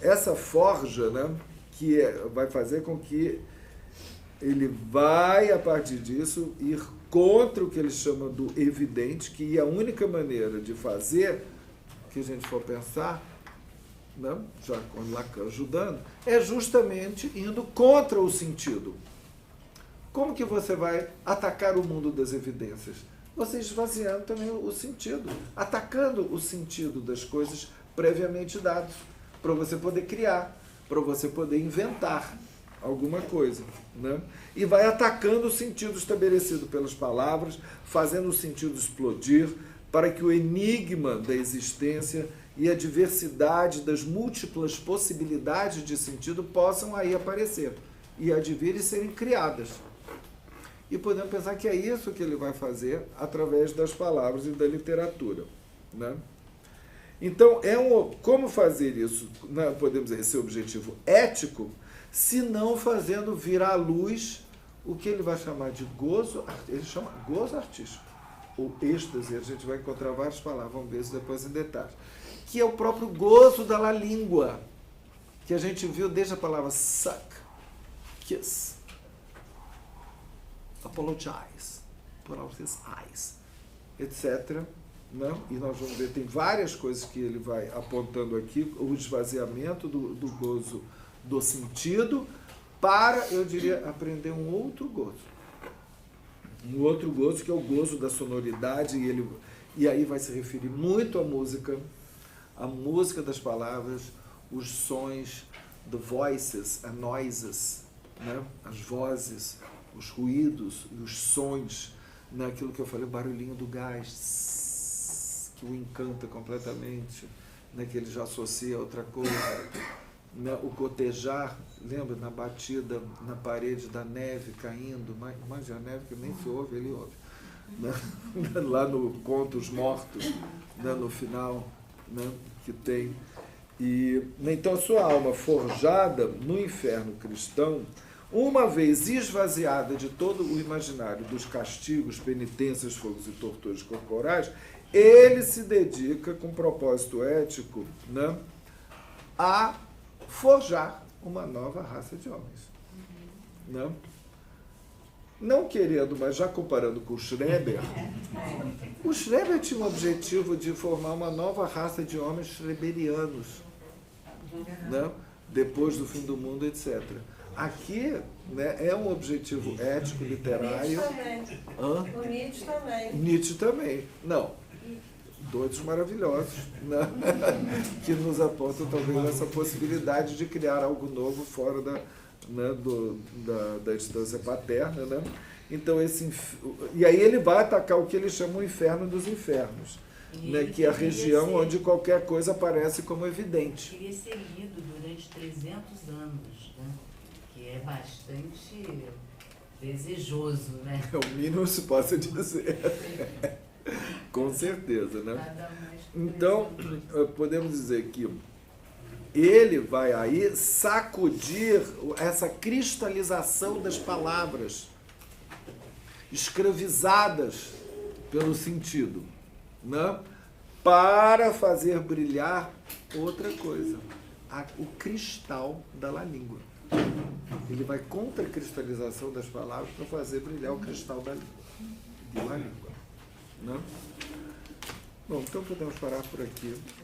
essa forja, né, que vai fazer com que ele vai, a partir disso, ir contra o que ele chama do evidente, que a única maneira de fazer, que a gente for pensar, né, já com Lacan ajudando, é justamente indo contra o sentido. Como que você vai atacar o mundo das evidências? Você esvaziando também o sentido, atacando o sentido das coisas previamente dados, para você poder criar, para você poder inventar alguma coisa, né? E vai atacando o sentido estabelecido pelas palavras, fazendo o sentido explodir, para que o enigma da existência e a diversidade das múltiplas possibilidades de sentido possam aí aparecer e advir e serem criadas. E podemos pensar que é isso que ele vai fazer através das palavras e da literatura, né? Então, como fazer isso, né, podemos dizer, esse objetivo ético, se não fazendo vir à luz o que ele vai chamar de gozo, ele chama gozo artístico, ou êxtase, a gente vai encontrar várias palavras, vamos ver isso depois em detalhes, que é o próprio gozo da língua, que a gente viu desde a palavra suck, kiss, apologize, put out his eyes, etc. Não? E nós vamos ver, tem várias coisas que ele vai apontando aqui, o esvaziamento do gozo do sentido, para, eu diria, aprender um outro gozo. Um outro gozo, que é o gozo da sonoridade, e aí vai se referir muito à música das palavras, os sons, the voices, as noises, né? As vozes, os ruídos, os sons, naquilo que eu falei, o barulhinho do gás, que o encanta completamente, né? Que ele já associa a outra coisa, né? O gotejar, lembra, na batida, na parede da neve caindo, imagina a neve que nem se ouve, ele ouve, né? Lá no Conto Os Mortos, né? No final, né? Que tem. E, então, a sua alma forjada no inferno cristão, uma vez esvaziada de todo o imaginário dos castigos, penitências, fogos e torturas corporais, ele se dedica, com propósito ético, né, a forjar uma nova raça de homens. Né? Não querendo, mas já comparando com o Schreber tinha o objetivo de formar uma nova raça de homens schreberianos, né, depois do fim do mundo, etc. Aqui, né, é um objetivo ético, literário. O Nietzsche também. Nietzsche também. Não. Doidos maravilhosos, né? Que nos apontam talvez essa possibilidade de criar algo novo fora da instância paterna, né? Então, e aí ele vai atacar o que ele chama o inferno dos infernos, né? Que é a região onde qualquer coisa aparece como evidente. Queria ser lido durante 300 anos, né? Que é bastante desejoso, né? É o mínimo se possa dizer. Com certeza, né? Então, podemos dizer que ele vai aí sacudir essa cristalização das palavras, escravizadas pelo sentido, né? Para fazer brilhar outra coisa, o cristal da língua. Ele vai contra a cristalização das palavras para fazer brilhar o cristal da língua. Né? Bom, então podemos parar por aqui.